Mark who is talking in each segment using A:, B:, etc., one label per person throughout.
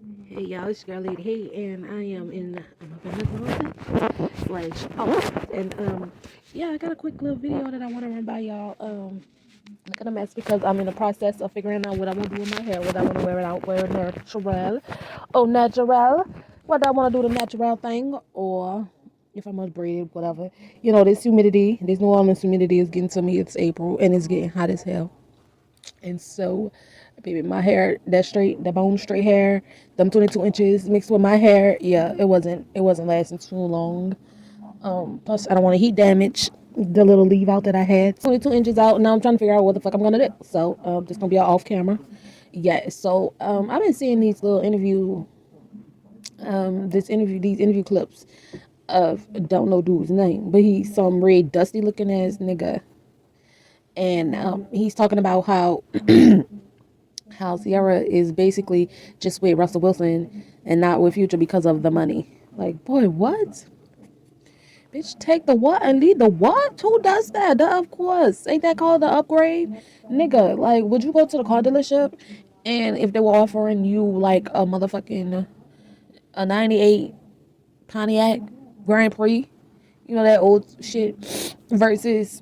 A: Hey y'all, it's your girl Lady Hey, and I'm up in the and yeah, I got a quick little video that I want to run by y'all. I'm gonna mess because I'm in the process of figuring out what I want to do with my hair, whether I want to wear it out, wear natural, whether I want to do the natural thing or if I'm gonna braid it, whatever. This humidity, this New Orleans humidity is getting to me. It's April and it's getting hot as hell. And so, baby, my hair, that straight, the bone straight hair, them 22 inches mixed with my hair, yeah, it wasn't lasting too long. Plus I don't want to heat damage the little leave out that I had. 22 inches out. Now I'm trying to figure out what the fuck I'm gonna do. So, just gonna be all off camera. Yeah. So, I've been seeing these little these interview clips of don't know dude's name, but he's some red dusty looking ass nigga, and he's talking about how Sierra is basically just with Russell Wilson and not with Future because of the money. Like, boy, what? Bitch, take the what and lead the what? Who does that? The of course. Ain't that called the upgrade? Nigga, like, would you go to the car dealership and if they were offering you like a motherfucking a 98 Pontiac Grand Prix, that old shit, versus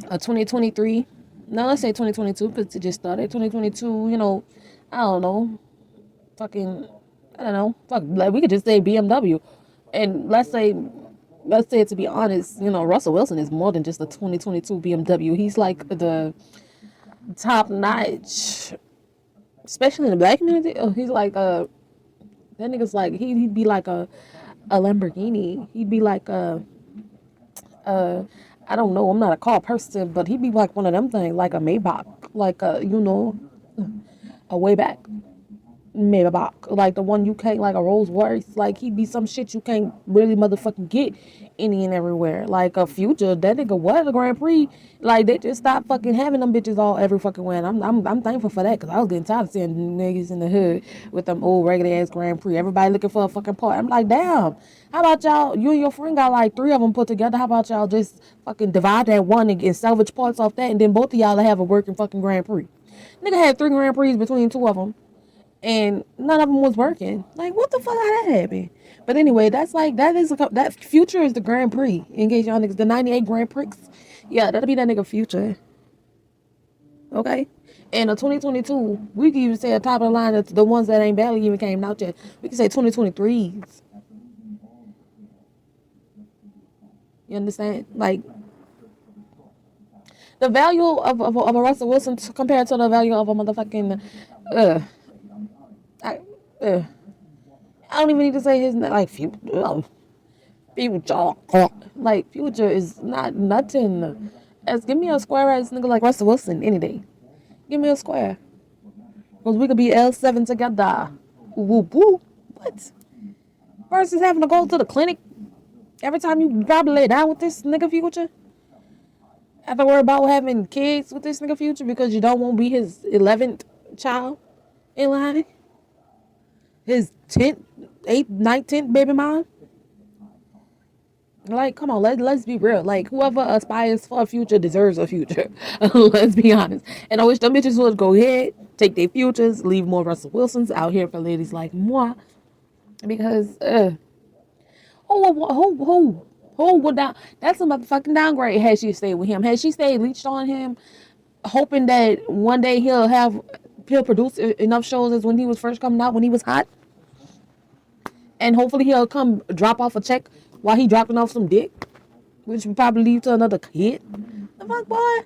A: a 2023. No, let's say 2022 because it just started. 2022, I don't know, fucking, I don't know, fuck, like we could just say BMW, and let's say it to be honest, Russell Wilson is more than just a 2022 BMW. He's like the top notch, especially in the black community. Oh, he's like that nigga's like he'd be like a Lamborghini. He'd be like a I don't know. I'm not a car person, but he'd be like one of them things, like a Maybach, like a way back. Maybach, like the one you can't, like a Rolls Royce, like he'd be some shit you can't really motherfucking get any and everywhere. Like a Future, that nigga what a Grand Prix, like they just stopped fucking having them bitches all every fucking way. And I'm thankful for that because I was getting tired of seeing niggas in the hood with them old regular ass Grand Prix. Everybody looking for a fucking part. I'm like, damn. How about y'all? You and your friend got like three of them put together. How about y'all just fucking divide that one and salvage parts off that, and then both of y'all have a working fucking Grand Prix. Nigga had three Grand Prix between two of them and none of them was working. Like, what the fuck? How that happen? But anyway, that's like that Future is the Grand Prix. In case y'all niggas, the '98 Grand Prix. Yeah, that'll be that nigga Future. Okay. And a 2022, we can even say a top of the line that's the ones that ain't barely even came out yet. We can say 2023s. You understand? Like the value of a Russell Wilson compared to the value of a motherfucking uh, I, uh I don't even need to say his name. Like Future, like Future is not nothing. As give me a square ass nigga like Russell Wilson any day. Give me a square, cause we could be L7 together. Whoop whoop. What? Versus having to go to the clinic every time you probably lay down with this nigga Future. Have to worry about having kids with this nigga Future because you don't want to be his 11th child in line. His 10th, 8th, 9th, 10th baby mom. Like, come on, let's be real. Like, whoever aspires for a future deserves a future. Let's be honest. And I wish them bitches would go ahead, take their futures, leave more Russell Wilsons out here for ladies like moi. Because, who would down? That's a motherfucking downgrade. Had she stayed with him, had she stayed leached on him, hoping that one day he'll produce enough shows as when he was first coming out, when he was hot, and hopefully he'll come drop off a check while he dropping off some dick, which would probably lead to another kid. The fuck, boy?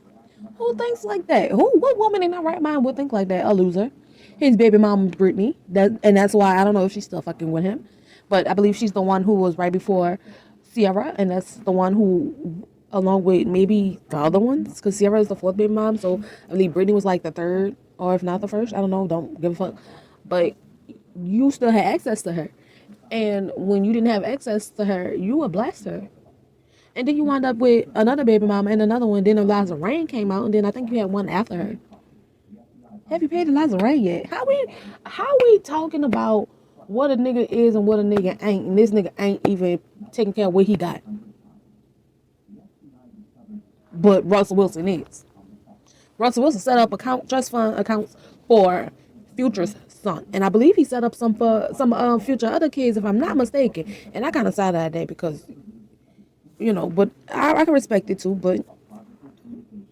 A: Who thinks like that? What woman in her right mind would think like that? A loser. His baby mom, Brittany. That's why I don't know if she's still fucking with him, but I believe she's the one who was right before Sierra, and that's the one who, along with maybe the other ones, because Sierra is the fourth baby mom, so I believe Brittany was like the third, or if not the first. I don't know. Don't give a fuck. But you still had access to her, and when you didn't have access to her, you would blast her. And then you wind up with another baby mama and another one. Then Eliza Rain came out, and then I think you had one after her. Have you paid Eliza Rain yet? How we talking about what a nigga is and what a nigga ain't, and this nigga ain't even taking care of what he got? But Russell Wilson is. Russell Wilson set up trust fund accounts for Future's son, and I believe he set up some for some future other kids, if I'm not mistaken. And I kind of side eye that because but I can respect it too. But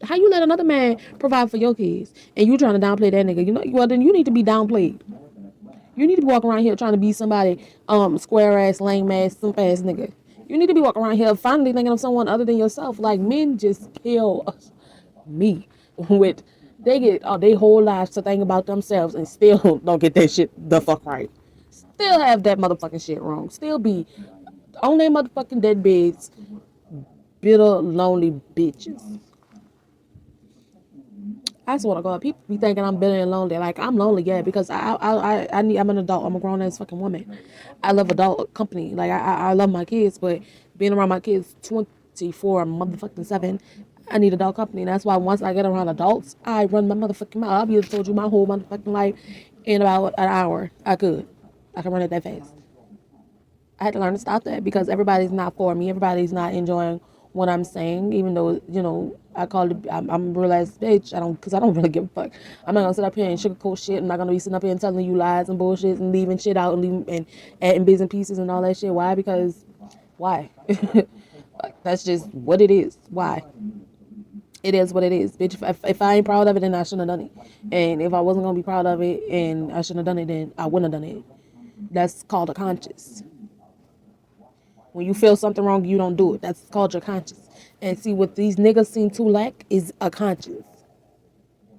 A: how you let another man provide for your kids and you trying to downplay that nigga? Well then you need to be downplayed. You need to be walking around here trying to be somebody, square ass, lame ass, simp ass nigga. You need to be walking around here finally thinking of someone other than yourself. Like, men just kill me with, they get their whole lives to think about themselves and still don't get that shit the fuck right. Still have that motherfucking shit wrong. Still be on their motherfucking deadbeds, bitter, lonely bitches. I swear to God, people be thinking I'm bitter and lonely. Like, I'm lonely, yeah, because I'm an adult. I'm a grown ass fucking woman. I love adult company. Like, I love my kids, but being around my kids 24 motherfucking 7, I need adult company. And that's why once I get around adults, I run my motherfucking mouth. I'll be able to told you my whole motherfucking life in about an hour. I can run it that fast. I had to learn to stop that because everybody's not for me. Everybody's not enjoying what I'm saying, even though I call it. I'm a real ass bitch. Because I don't really give a fuck. I'm not gonna sit up here and sugarcoat shit. I'm not gonna be sitting up here and telling you lies and bullshit and leaving shit out and adding bits and pieces and all that shit. Why? Because why? Like, that's just what it is. Why? It is what it is, bitch. If I ain't proud of it, then I shouldn't have done it. And if I wasn't gonna be proud of it and I shouldn't have done it, then I wouldn't have done it. That's called a conscience. When you feel something wrong, you don't do it. That's called your conscience. And see, what these niggas seem to lack is a conscience.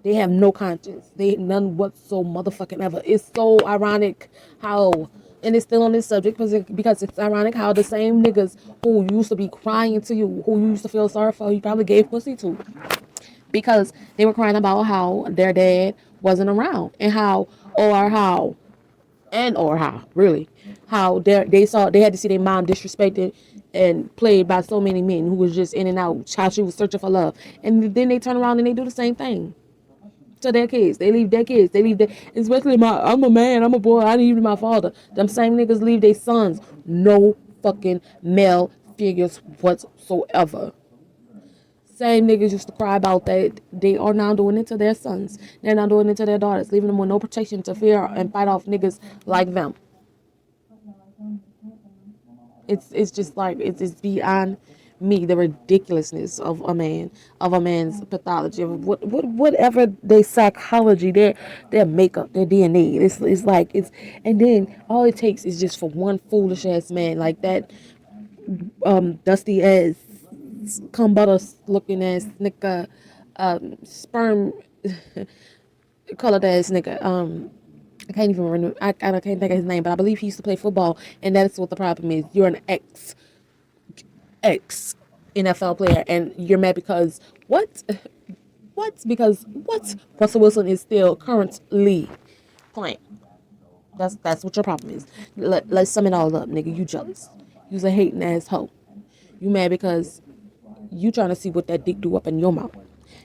A: They have no conscience. They none whatsoever motherfucking ever. It's so ironic how, and it's still on this subject because it's ironic how the same niggas who used to be crying to you, who you used to feel sorry for, you probably gave pussy to, because they were crying about how their dad wasn't around and how really how they had to see their mom disrespected and played by so many men who was just in and out, how she was searching for love, and then they turn around and they do the same thing to their kids. They leave their kids. They leave their, especially I'm a man, I'm a boy, I need my father. Them same niggas leave their sons no fucking male figures whatsoever. Same niggas used to cry about that. They are now doing it to their sons. They're now doing it to their daughters, leaving them with no protection to fear and fight off niggas like them. It's just like it's beyond me, the ridiculousness of a man's pathology, of whatever their psychology, their makeup, their DNA. It's like and then all it takes is just for one foolish ass man like that, dusty ass, cum butter looking ass nigga, sperm colored ass nigga. I can't even remember. I can't think of his name, but I believe he used to play football, and that's what the problem is. You're an ex NFL player, and you're mad because what? Because what? Russell Wilson is still currently playing. That's what your problem is. Let's sum it all up, nigga. You jealous. You's a hating asshole. You mad because you trying to see what that dick do up in your mouth.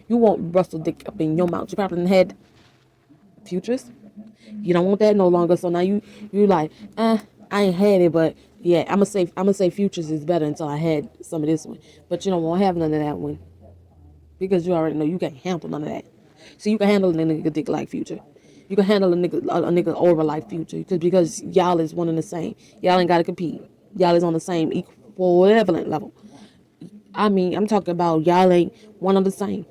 A: You want Russell dick up in your mouth. You probably had futures. You don't want that no longer. So now you like, I ain't had it, but yeah, I'ma say futures is better until I had some of this one. But you don't want to have none of that one because you already know you can't handle none of that. So you can handle a nigga dick like future. You can handle a nigga over like future because y'all is one and the same. Y'all ain't gotta compete. Y'all is on the same equivalent level. I mean, I'm talking about y'all ain't one of the same.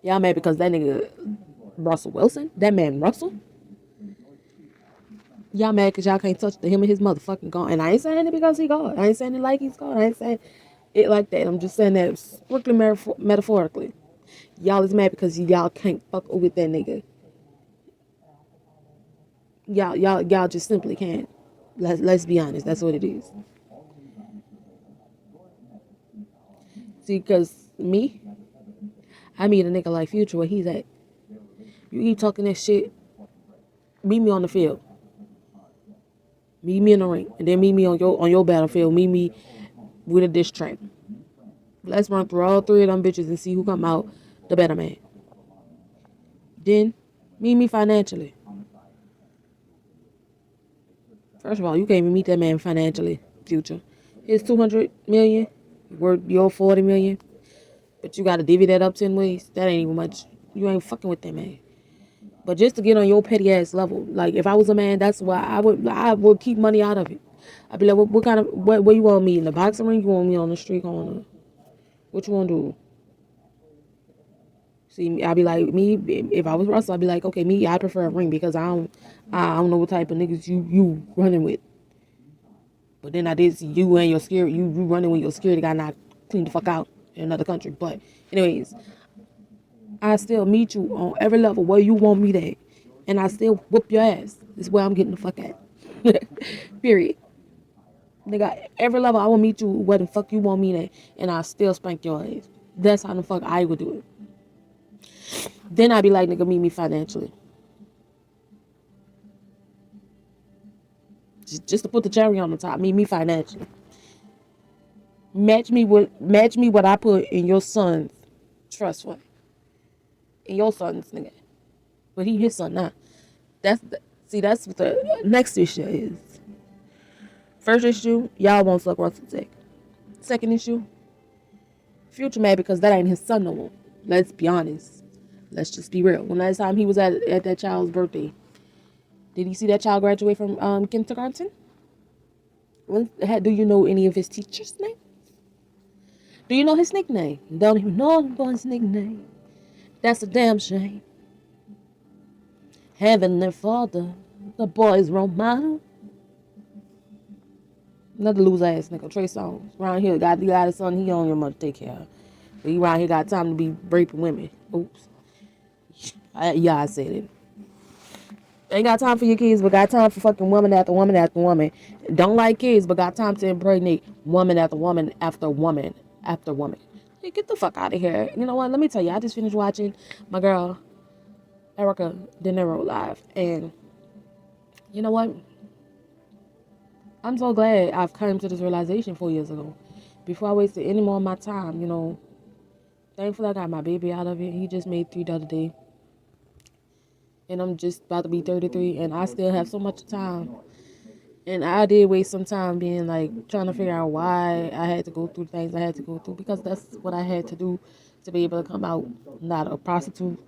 A: Y'all mad because that nigga Russell Wilson, that man Russell. Y'all mad because y'all can't touch him and his motherfucking God. And I ain't saying it because he God. I ain't saying it like he's God. I ain't saying it like that. I'm just saying that strictly metaphorically. Y'all is mad because y'all can't fuck with that nigga. Y'all just simply can't. Let's be honest. That's what it is. See, because me, I meet a nigga like Future where he's at. You keep talking that shit, meet me on the field. Meet me in the ring. And then meet me on your battlefield. Meet me with a diss track. Let's run through all three of them bitches and see who come out the better man. Then, meet me financially. First of all, you can't even meet that man financially, Future. His 200 million, worth your 40 million. But you gotta divvy that up 10 ways. That ain't even much. You ain't fucking with that man. But just to get on your petty ass level, like if I was a man, that's why I would keep money out of it. I'd be like, what kind of what you want me in the boxing ring? You want me on the street corner? What you want to do? See, I'd be like me if I was Russell. I'd be like, okay, me, I prefer a ring because I don't know what type of niggas you running with. But then I did see you and your security, you running with your security guy not clean the fuck out in another country. But anyways, I still meet you on every level where you want me at, and I still whoop your ass. This is where I'm getting the fuck at. Period. Nigga, every level I will meet you where the fuck you want me at, and I still spank your ass. That's how the fuck I would do it. Then I'd be like, nigga, meet me financially. Just to put the cherry on the top, meet me financially. Match me what I put in your son's trust fund. In your son's nigga. But he his son now. That's what the next issue is. First issue, y'all won't suck Russell dick. Second issue, Future mad because that ain't his son no more. Let's be honest. Let's just be real. When last time he was at that child's birthday, did he see that child graduate from kindergarten? Do you know any of his teachers' names? Do you know his nickname? Don't even know his nickname. That's a damn shame. Having their father, the boy's role model. Another loser ass nigga, Trey Songz. Around here, got a son he on your mother take care of. But he around here got time to be raping women. Oops. I said it. Ain't got time for your kids, but got time for fucking woman after woman after woman. Don't like kids, but got time to impregnate woman after woman after woman after woman. Hey, get the fuck out of here. You know what? Let me tell you, I just finished watching my girl, Erica De Niro live. And you know what? I'm so glad I've come to this realization 4 years ago. Before I wasted any more of my time, thankfully I got my baby out of it. He just made 3 the other day. And I'm just about to be 33, and I still have so much time. And I did waste some time being like trying to figure out why I had to go through things I had to go through, because that's what I had to do to be able to come out not a prostitute,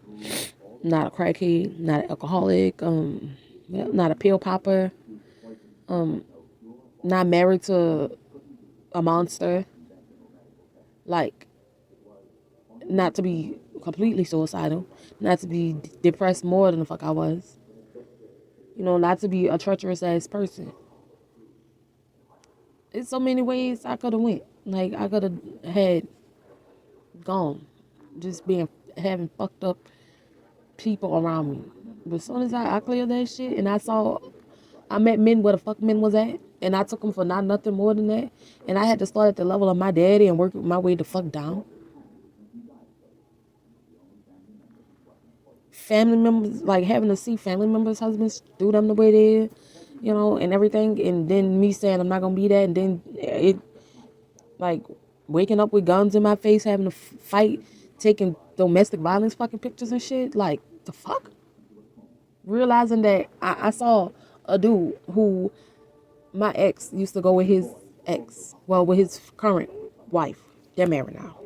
A: not a crackhead, not an alcoholic, not a pill popper, not married to a monster, like not to be completely suicidal, not to be depressed more than the fuck I was, not to be a treacherous ass person. It's so many ways I could have went. Like I could have had gone, just having fucked up people around me. But as soon as I cleared that shit and I met men where the fuck men was at, and I took them for not nothing more than that, and I had to start at the level of my daddy and work my way the fuck down. Family members, like having to see family members' husbands do them the way they is, and everything, and then me saying I'm not gonna be that, and then it, like, waking up with guns in my face, having to fight, taking domestic violence fucking pictures and shit, like, the fuck? Realizing that I saw a dude who my ex used to go with his with his current wife. They're married now.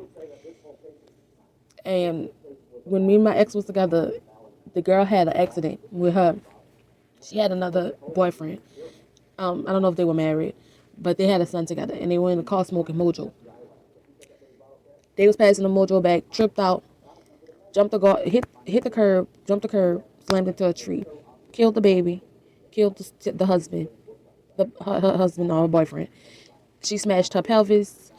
A: And when me and my ex was together, the girl had an accident with her. She had another boyfriend. I don't know if they were married, but they had a son together, and they were in a car smoking Mojo. They was passing the Mojo back, tripped out, hit the curb, jumped the curb, slammed into a tree, killed the baby, killed the husband, her husband or her boyfriend. She smashed her pelvis,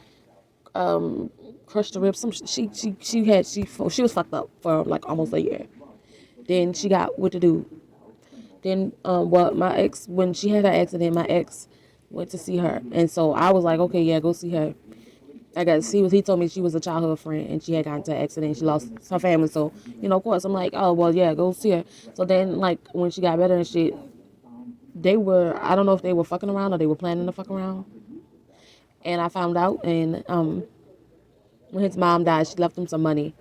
A: crushed the ribs. She was fucked up for like almost a year. Then she got what to do. Then my ex, when she had her accident, my ex went to see her, and so I was like, okay, yeah, go see her. He told me she was a childhood friend and she had gotten into an accident. She lost her family. So, of course, I'm like, oh, well, yeah, go see her. So then, like, when she got better and shit, I don't know if they were fucking around or they were planning to fuck around. And I found out, and when his mom died, she left him some money.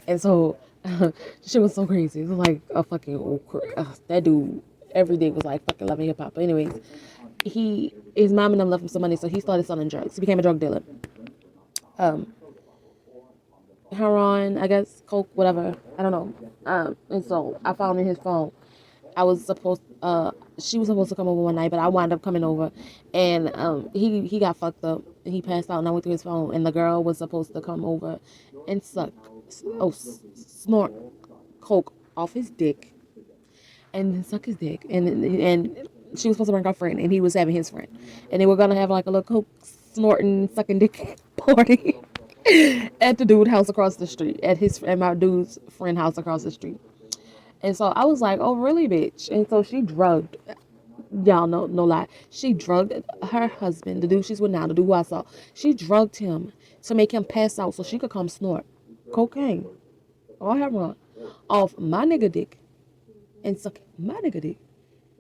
A: And so, she was so crazy. It was like a fucking, that dude every day was like fucking loving hip hop. But anyways, his mom and them left him some money, so he started selling drugs. He became a drug dealer. heroin, I guess, coke, whatever. I don't know. And so I found in his phone. I was supposed she was supposed to come over one night, but I wound up coming over, and he got fucked up. He passed out, and I went through his phone, and the girl was supposed to come over and snort coke off his dick, and then suck his dick, and she was supposed to bring her friend, and he was having his friend, and they were gonna have like a little coke snorting, sucking dick party at the dude house across the street, at my dude's friend house across the street. And so I was like, oh, really, bitch? And so she drugged, y'all know, no lie. She drugged her husband, the dude she's with now, the dude who I saw. She drugged him to make him pass out so she could come snort cocaine or heroin off my nigga dick and suck my nigga dick.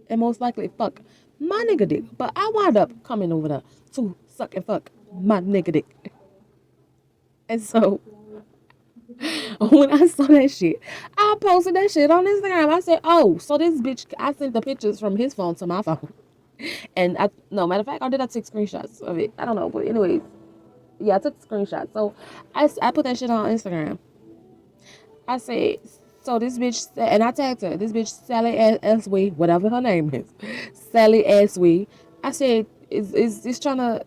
A: And most likely fuck my nigga dick. But I wound up coming over there to suck and fuck my nigga dick. And so when I saw that shit, I posted that shit on Instagram. I said, oh, so this bitch, I sent the pictures from his phone to my phone. And no, matter of fact, I take screenshots of it. I don't know. But anyways, yeah, I took screenshots. So I put that shit on Instagram. I said, so this bitch, and I tagged her, this bitch, Sally Aswee, whatever her name is, Sally Aswee. I said, is trying to,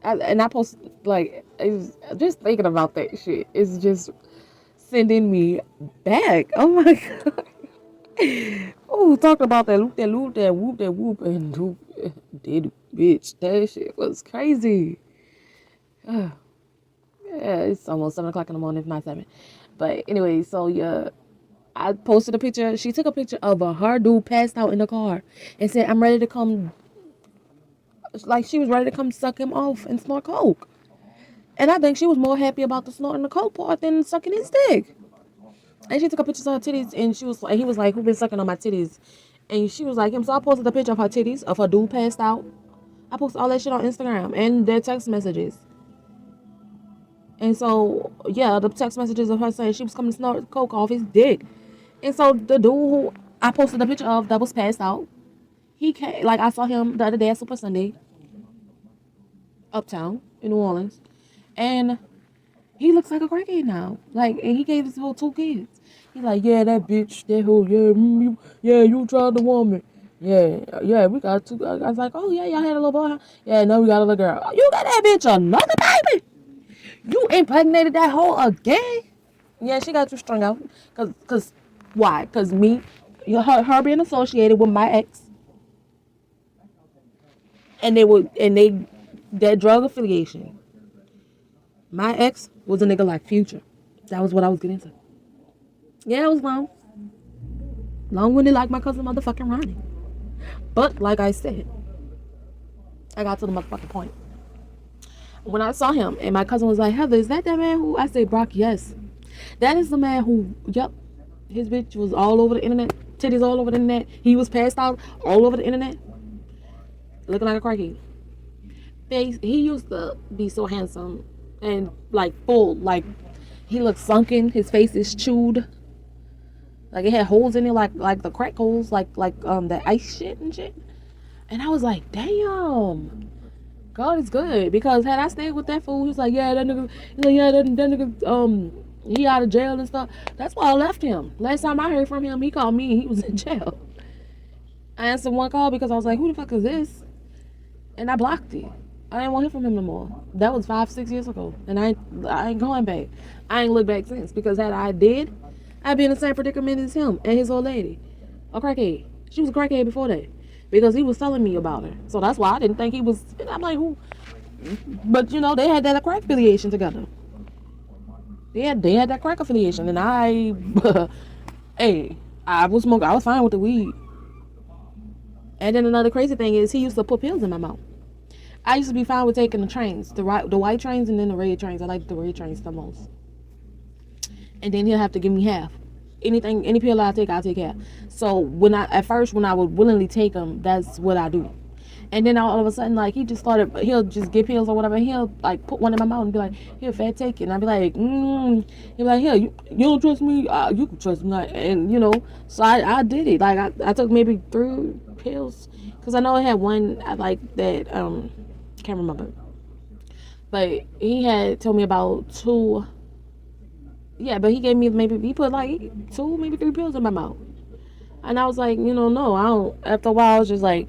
A: and I posted, like, just thinking about that shit. It's just sending me back. Oh my God. Oh, talk about that loop, that loop, that whoop, that whoop, and whoop, did bitch. That shit was crazy. Yeah, it's almost 7 o'clock in the morning, if not 7. But anyway, so yeah, I posted a picture. She took a picture of her dude passed out in the car and said, I'm ready to come, like she was ready to come suck him off and snort coke. And I think she was more happy about the snorting the coke part than sucking his dick. And she took a picture of her titties, and he was like, who been sucking on my titties? And she was like him. So I posted a picture of her titties, of her dude passed out. I posted all that shit on Instagram and their text messages. And so, yeah, the text messages of her saying she was coming to snort coke off his dick. And so the dude who I posted a picture of that was passed out, he came, like I saw him the other day at Super Sunday, uptown in New Orleans. And he looks like a crackhead now. Like, and he gave his little 2 kids. He's like, yeah, that bitch, that hoe, you tried to want me. Yeah, we got 2. I was like, oh, yeah, y'all had a little boy. Huh? Yeah, now we got a little girl. You got that bitch another baby? You impregnated that hoe again? Yeah, she got you strung out. Cause why? Cause me, her being associated with my ex, and that drug affiliation. My ex was a nigga like Future. That was what I was getting into. Yeah, it was long. Long-winded like my cousin motherfucking Ronnie. But like I said, I got to the motherfucking point. When I saw him and my cousin was like, Heather, is that man who? I said, Brock, yes. That is the man who, yep, his bitch was all over the internet. Titties all over the internet. He was passed out all over the internet. Looking like a crackhead. He used to be so handsome and like full. Like he looked sunken. His face is chewed. Like it had holes in it, like the crack holes, like that ice shit and shit. And I was like, damn, God is good. Because had I stayed with that fool, he was like, yeah, that nigga, that nigga, he out of jail and stuff. That's why I left him. Last time I heard from him, he called me and he was in jail. I answered one call because I was like, who the fuck is this? And I blocked it. I didn't want to hear from him no more. That was 5-6 years ago. And I ain't going back. I ain't looked back since. Because had I did, I'd be in the same predicament as him and his old lady. A crackhead. She was a crackhead before that. Because he was telling me about her. So that's why I didn't think he was. I'm like, who? But you know, they had that crack affiliation together. They had that crack affiliation. And hey, I was smoking. I was fine with the weed. And then another crazy thing is he used to put pills in my mouth. I used to be fine with taking the trains, the white trains and then the red trains. I like the red trains the most. And then he'll have to give me half. Any pill I take, I'll take half. So at first when I would willingly take them, that's what I do. And then all of a sudden, like he'll just get pills or whatever. He'll like put one in my mouth and be like, "Here, fat, take it." And I'll be like, He'll be like, "Here, you don't trust me? You can trust me." Like, and you know, so I did it. Like I took maybe 3 pills because I know I had one like that. Can't remember. But he had told me about 2 Yeah, but he gave me he put like 2, maybe 3 pills in my mouth. And I was like, no, I don't. After a while, I was just like,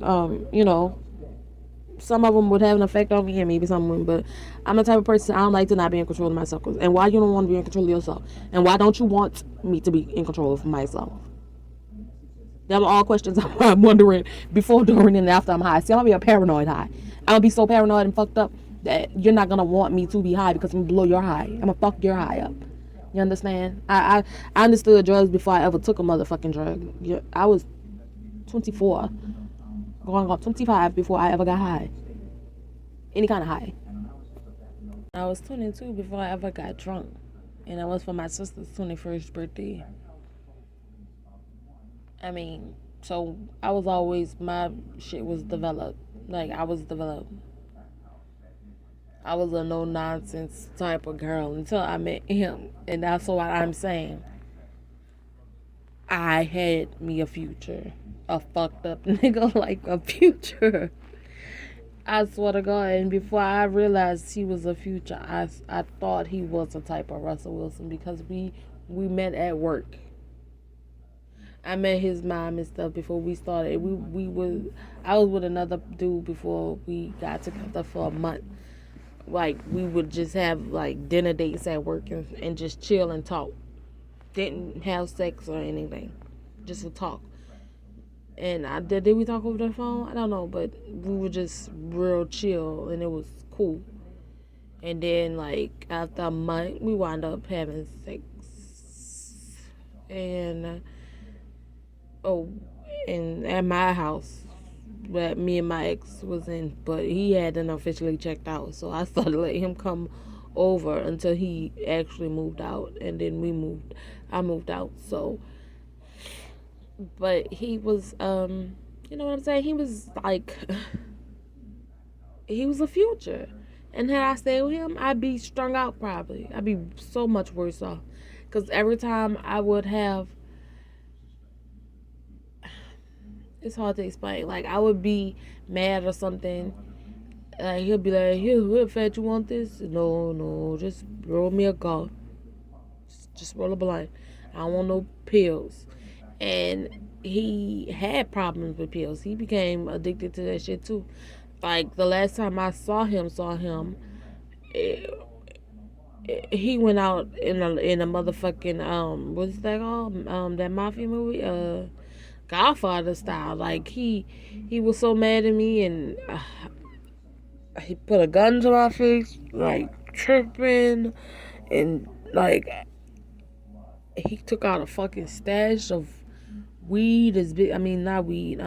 A: some of them would have an effect on me and maybe some wouldn't. But I'm the type of person, I don't like to not be in control of myself. And why you don't want to be in control of yourself? And why don't you want me to be in control of myself? Them are all questions I'm wondering before, during, and after I'm high. See, I'm gonna be a paranoid high. I'm gonna be so paranoid and fucked up that you're not gonna want me to be high because I'm gonna blow your high. I'm gonna fuck your high up. You understand? I understood drugs before I ever took a motherfucking drug. Yeah, I was 24, going on 25 before I ever got high. Any kind of high. I was 22 before I ever got drunk. And that was for my sister's 21st birthday. I mean, so I was always, my shit was developed. Like, I was developed. I was a no nonsense type of girl until I met him. And that's what I'm saying. I had me a future. A fucked up nigga, like a future. I swear to God. And before I realized he was a future, I thought he was a type of Russell Wilson because we met at work. I met his mom and stuff before we started. I was with another dude before we got together for a month. Like we would just have like dinner dates at work and just chill and talk. Didn't have sex or anything, just to talk. And did we talk over the phone? I don't know, but we were just real chill and it was cool. And then like after a month, we wound up having sex. And oh, and at my house that me and my ex was in, but he hadn't officially checked out, so I started letting him come over until he actually moved out, and then I moved out. So, but he was, you know what I'm saying? He was like, he was a future, and had I stayed with him, I'd be strung out probably. I'd be so much worse off, because every time I would have, it's hard to explain. Like I would be mad or something. Like he'll be like, "Here, what fat you want this?" No, just roll me a golf. Just roll a blunt. I don't want no pills. And he had problems with pills. He became addicted to that shit too. Like the last time I saw him, eh, he went out in a motherfucking what's that called? That mafia movie, Godfather style. Like he was so mad at me, and he put a gun to my face, like tripping, and like he took out a fucking stash of weed, as big. I mean, not weed,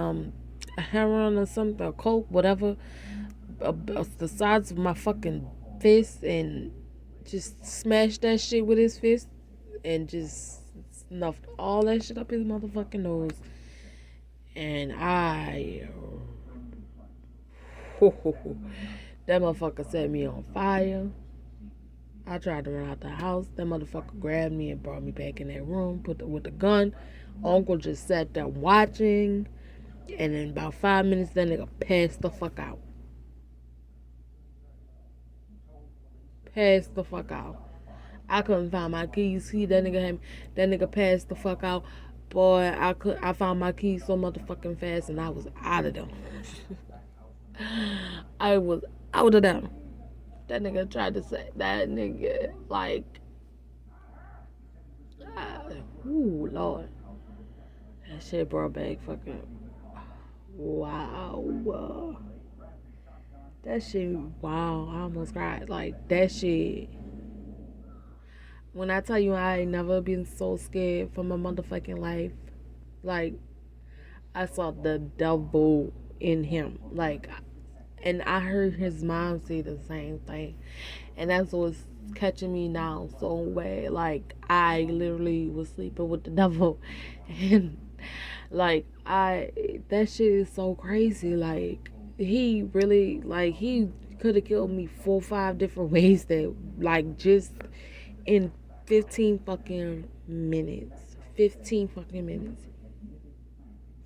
A: heroin or something, or coke, whatever, the size of my fucking fist, and just smashed that shit with his fist, and just snuffed all that shit up his motherfucking nose. And that motherfucker set me on fire. I tried to run out the house. That motherfucker grabbed me and brought me back in that room, with the gun. Uncle just sat there watching, and in about 5 minutes, that nigga passed the fuck out. Passed the fuck out. I couldn't find my keys. See, that nigga passed the fuck out. Boy, I found my keys so motherfucking fast, and I was out of them. I was out of them. That nigga tried to say that nigga like, ooh Lord, that shit brought back fucking wow. That shit, wow, I almost cried. Like that shit. When I tell you I ain't never been so scared for my motherfucking life, like I saw the devil in him. Like, and I heard his mom say the same thing, and that's what's catching me now so bad. Like I literally was sleeping with the devil, and like that shit is so crazy. Like he really, like he could have killed me 4 or 5 different ways, that like just in 15 fucking minutes. 15 fucking minutes.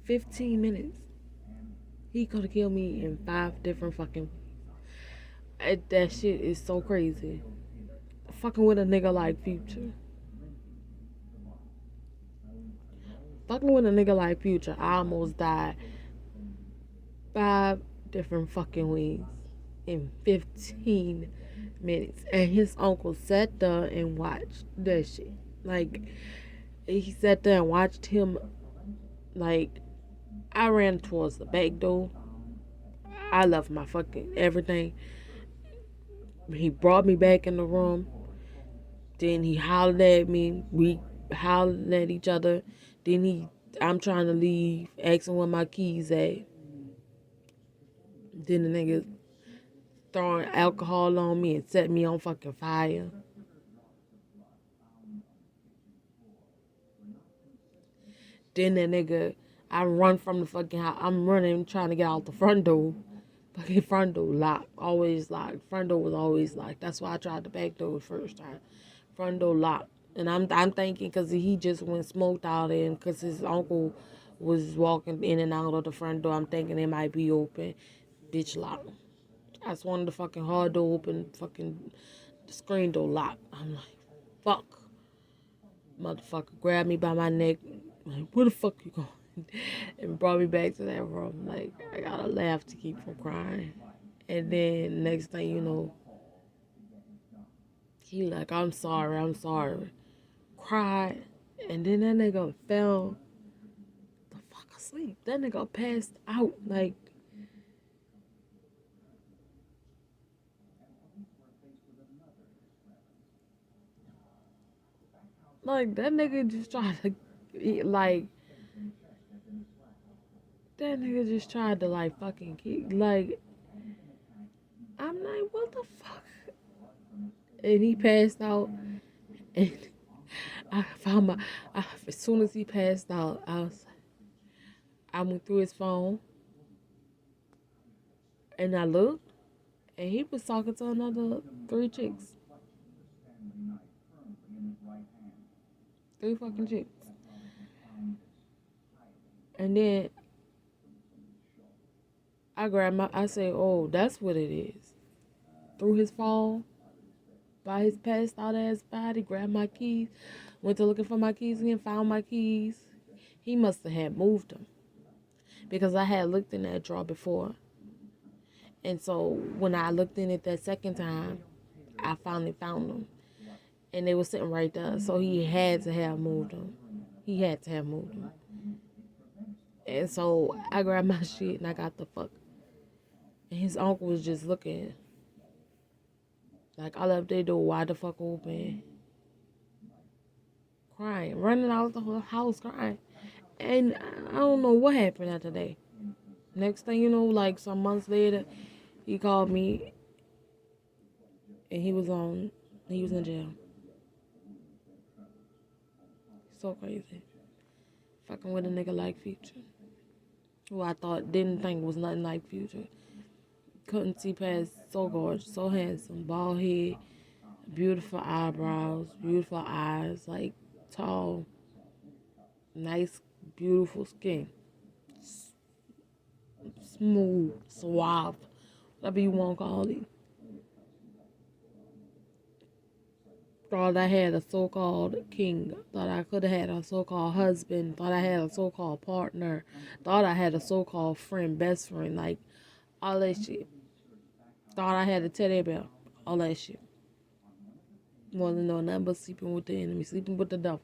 A: 15 minutes. He could have killed me in 5 different fucking. That shit is so crazy. Fucking with a nigga like Future. Fucking with a nigga like Future, I almost died 5 different fucking ways in 15 minutes. And his uncle sat there and watched that shit. Like, he sat there and watched him. Like, I ran towards the back door. I left my fucking everything. He brought me back in the room. Then he hollered at me. We hollered at each other. I'm trying to leave, asking where my keys at. Then the nigga throwing alcohol on me and set me on fucking fire. Then that nigga, I run from the fucking house. I'm running, trying to get out the front door. Fucking front door locked, always locked. Front door was always locked. That's why I tried the back door the first time. Front door locked, and I'm thinking because he just went smoked out and because his uncle was walking in and out of the front door. I'm thinking it might be open. Bitch locked. I just wanted the fucking hard door open. Fucking the screen door locked. I'm like, fuck. Motherfucker grabbed me by my neck. Like, where the fuck you going? And brought me back to that room. Like, I gotta laugh to keep from crying. And then next thing you know, he like, I'm sorry, I'm sorry. Cried. And then that nigga fell the fuck asleep. That nigga passed out. Like that nigga just tried to like that nigga just tried to like fucking kick like I'm like, what the fuck? And he passed out and I found as soon as he passed out, I went through his phone and I looked and he was talking to another 3 chicks. 3 fucking chicks. And then I say, oh, that's what it is. Through his phone, by his passed out ass body, grabbed my keys, went to looking for my keys again, found my keys. He must have had moved them because I had looked in that drawer before. And so when I looked in it that second time, I finally found them. And they were sitting right there. So he had to have moved them. He had to have moved them. And so I grabbed my shit and I got the fuck. And his uncle was just looking. Like, I left their door wide the fuck open. Crying. Running out the house crying. And I don't know what happened after that. Next thing you know, like some months later, he called me and he was in jail. So crazy. Fucking with a nigga like Future. Who I didn't think was nothing like Future. Couldn't see past, so gorgeous, so handsome, bald head, beautiful eyebrows, beautiful eyes, like tall, nice, beautiful skin. Smooth, suave, whatever you want to call it. Thought I had a so-called king. Thought I could have had a so-called husband. Thought I had a so-called partner. Thought I had a so-called friend, best friend, like all that shit. Thought I had a teddy bear, all that shit. Wasn't know nothing but sleeping with the enemy, sleeping with the devil.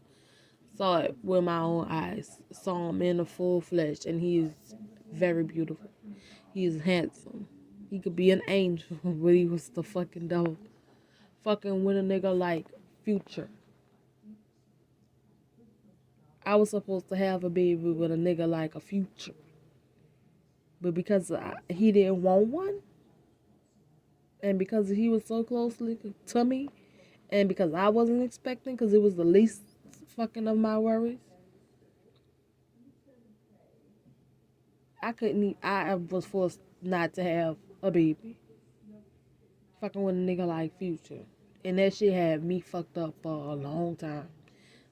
A: Saw it with my own eyes. Saw him in the full flesh, and he is very beautiful. He is handsome. He could be an angel, but he was the fucking devil. Fucking with a nigga like Future. I was supposed to have a baby with a nigga like a Future. But because he didn't want one, and because he was so closely to me, and because I wasn't expecting, because it was the least fucking of my worries, I was forced not to have a baby. Fucking with a nigga like Future. And that shit had me fucked up for a long time.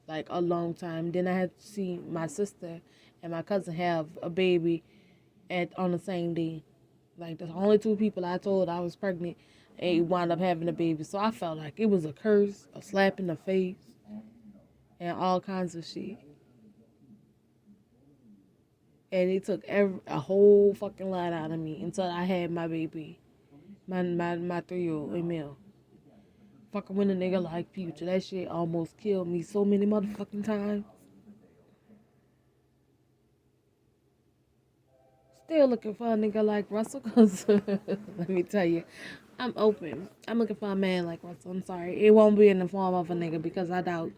A: Like a long time. Then I had to see my sister and my cousin have a baby on the same day. Like the only 2 people I told I was pregnant, they wound up having a baby. So I felt like it was a curse, a slap in the face, and all kinds of shit. And it took a whole fucking lot out of me until I had my baby. My 3-year-old Emil. Fucking with a nigga like Future. That shit almost killed me so many motherfucking times. Still looking for a nigga like Russell, cause let me tell you, I'm open. I'm looking for a man like Russell. I'm sorry. It won't be in the form of a nigga because I doubt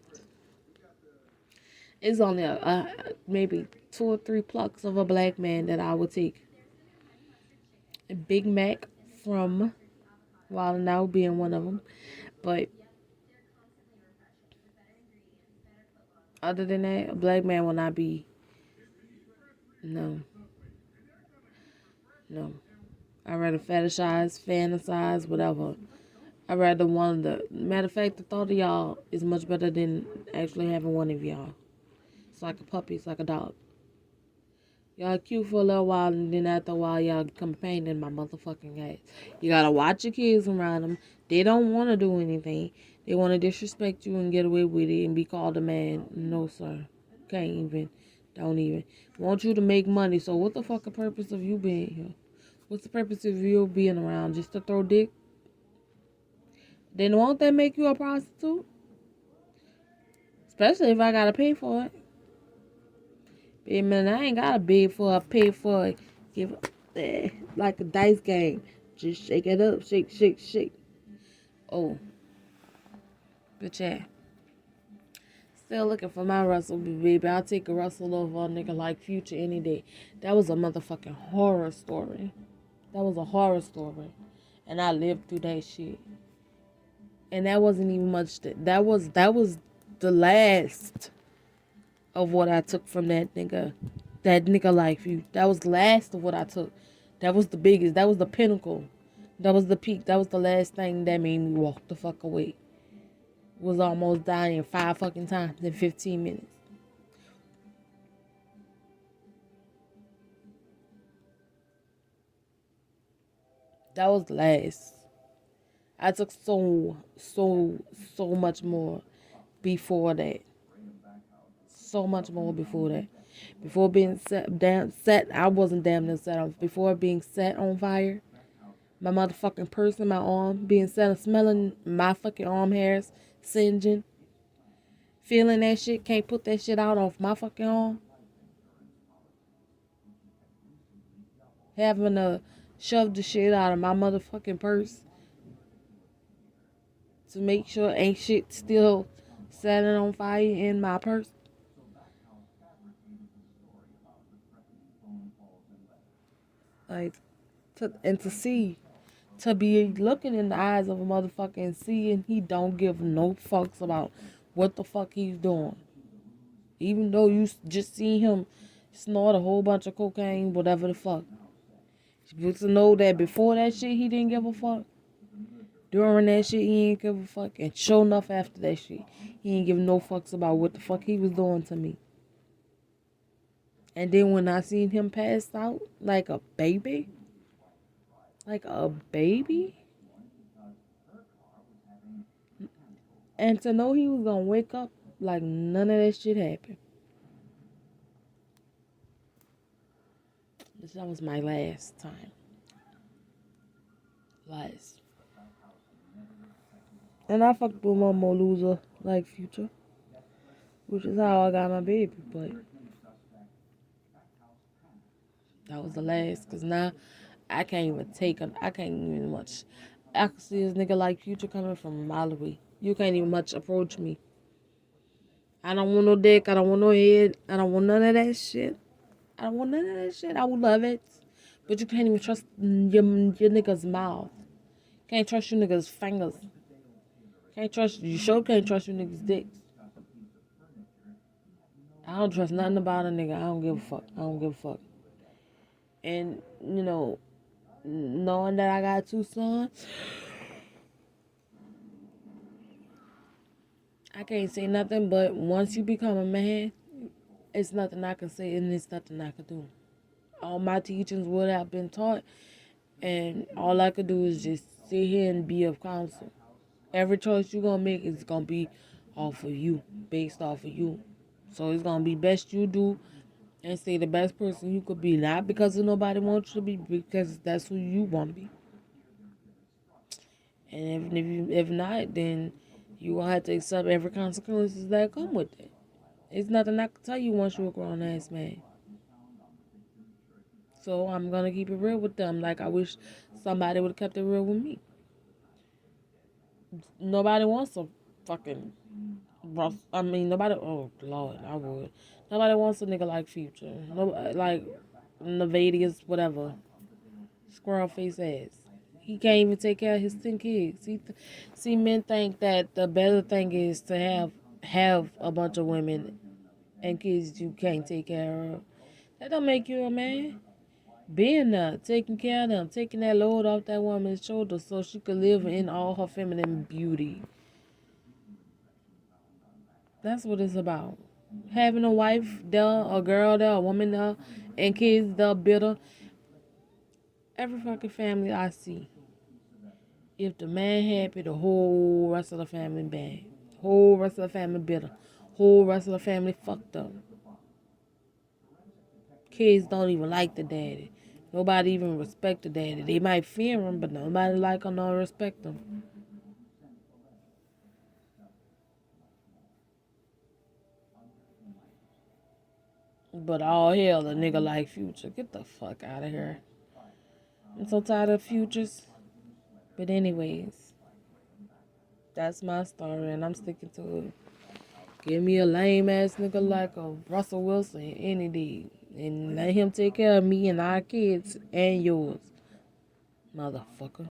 A: it's only maybe 2 or 3 plucks of a black man that I would take. A Big Mac from Wild Now being one of them. But other than that, a black man will not be. No, no. I rather fetishize, fantasize, whatever. I rather one of the matter of fact, the thought of y'all is much better than actually having one of y'all. It's like a puppy, it's like a dog. Y'all cute for a little while, and then after a while, y'all become a pain in my motherfucking ass. You gotta watch your kids around them. They don't want to do anything. They want to disrespect you and get away with it and be called a man. No, sir. Can't even. Don't even. Want you to make money. So what the fuck purpose of you being here? What's the purpose of you being around? Just to throw dick? Then won't that make you a prostitute? Especially if I gotta pay for it. Hey man, I ain't gotta beg for it, pay for it. Give like a dice game. Just shake it up, shake, shake, shake. Oh, but yeah. Still looking for my Russell, baby. I'll take a Russell over a nigga like Future any day. That was a motherfucking horror story. That was a horror story. And I lived through that shit. And that wasn't even much. That was the last of what I took from that nigga. That nigga like you. That was the last of what I took. That was the biggest. That was the pinnacle. That was the peak. That was the last thing that made me walk the fuck away. Was almost dying 5 fucking times in 15 minutes. That was the last. I took so much more before that. So much more before that. Before being I wasn't damn near set on. Before being set on fire, my motherfucking purse in my arm, being set and smelling my fucking arm hairs, singeing, feeling that shit, can't put that shit out off my fucking arm, having to shove the shit out of my motherfucking purse to make sure ain't shit still setting on fire in my purse. Like, to see, to be looking in the eyes of a motherfucker and seeing he don't give no fucks about what the fuck he's doing. Even though you just seen him snort a whole bunch of cocaine, whatever the fuck. You to know that before that shit he didn't give a fuck. During that shit he ain't give a fuck. And sure enough after that shit, he ain't give no fucks about what the fuck he was doing to me. And then when I seen him pass out like a baby, and to know he was gonna wake up like none of that shit happened. That was my last time. Last. And I fucked with one more loser like Future, which is how I got my baby. But that was the last, cause now I can't even take him. I can't even much. I can see this nigga like Future coming from a mile away. You can't even much approach me. I don't want no dick. I don't want no head. I don't want none of that shit. I don't want none of that shit. I would love it, but you can't even trust your nigga's mouth. Can't trust you niggas' fingers. Can't trust you. Sure can't trust you niggas' dicks. I don't trust nothing about a nigga. I don't give a fuck. I don't give a fuck. And knowing that I got 2 sons, I can't say nothing. But once you become a man, it's nothing I can say and it's nothing I can do. All my teachings would have been taught, and all I could do is just sit here and be of counsel. Every choice you're gonna make is gonna be off of you, based off of you. So it's gonna be best you do and stay the best person you could be. Not because nobody wants you to be, because that's who you want to be. And if not, then you will have to accept every consequences that come with it. It's nothing I can tell you once you're a grown ass man. So I'm gonna keep it real with them. Like I wish somebody would have kept it real with me. Nobody wants a fucking rough. I mean, nobody. Oh Lord, I would. Nobody wants a nigga like Future. No, like Nevadius, whatever. Squirrel face ass. He can't even take care of his 10 kids. See, men think that the better thing is to have a bunch of women and kids you can't take care of. That don't make you a man. Being there, taking care of them, taking that load off that woman's shoulders so she could live in all her feminine beauty. That's what it's about. Having a wife there, a girl there, a woman there, and kids there bitter. Every fucking family I see. If the man happy, the whole rest of the family bad. Whole rest of the family bitter. Whole rest of the family fucked up. Kids don't even like the daddy. Nobody even respect the daddy. They might fear him, but nobody like him nor respect him. But all hell, a nigga like Future. Get the fuck out of here. I'm so tired of Futures. But anyways, that's my story and I'm sticking to it. Give me a lame ass nigga like a Russell Wilson any day. And let him take care of me and our kids and yours. Motherfucker.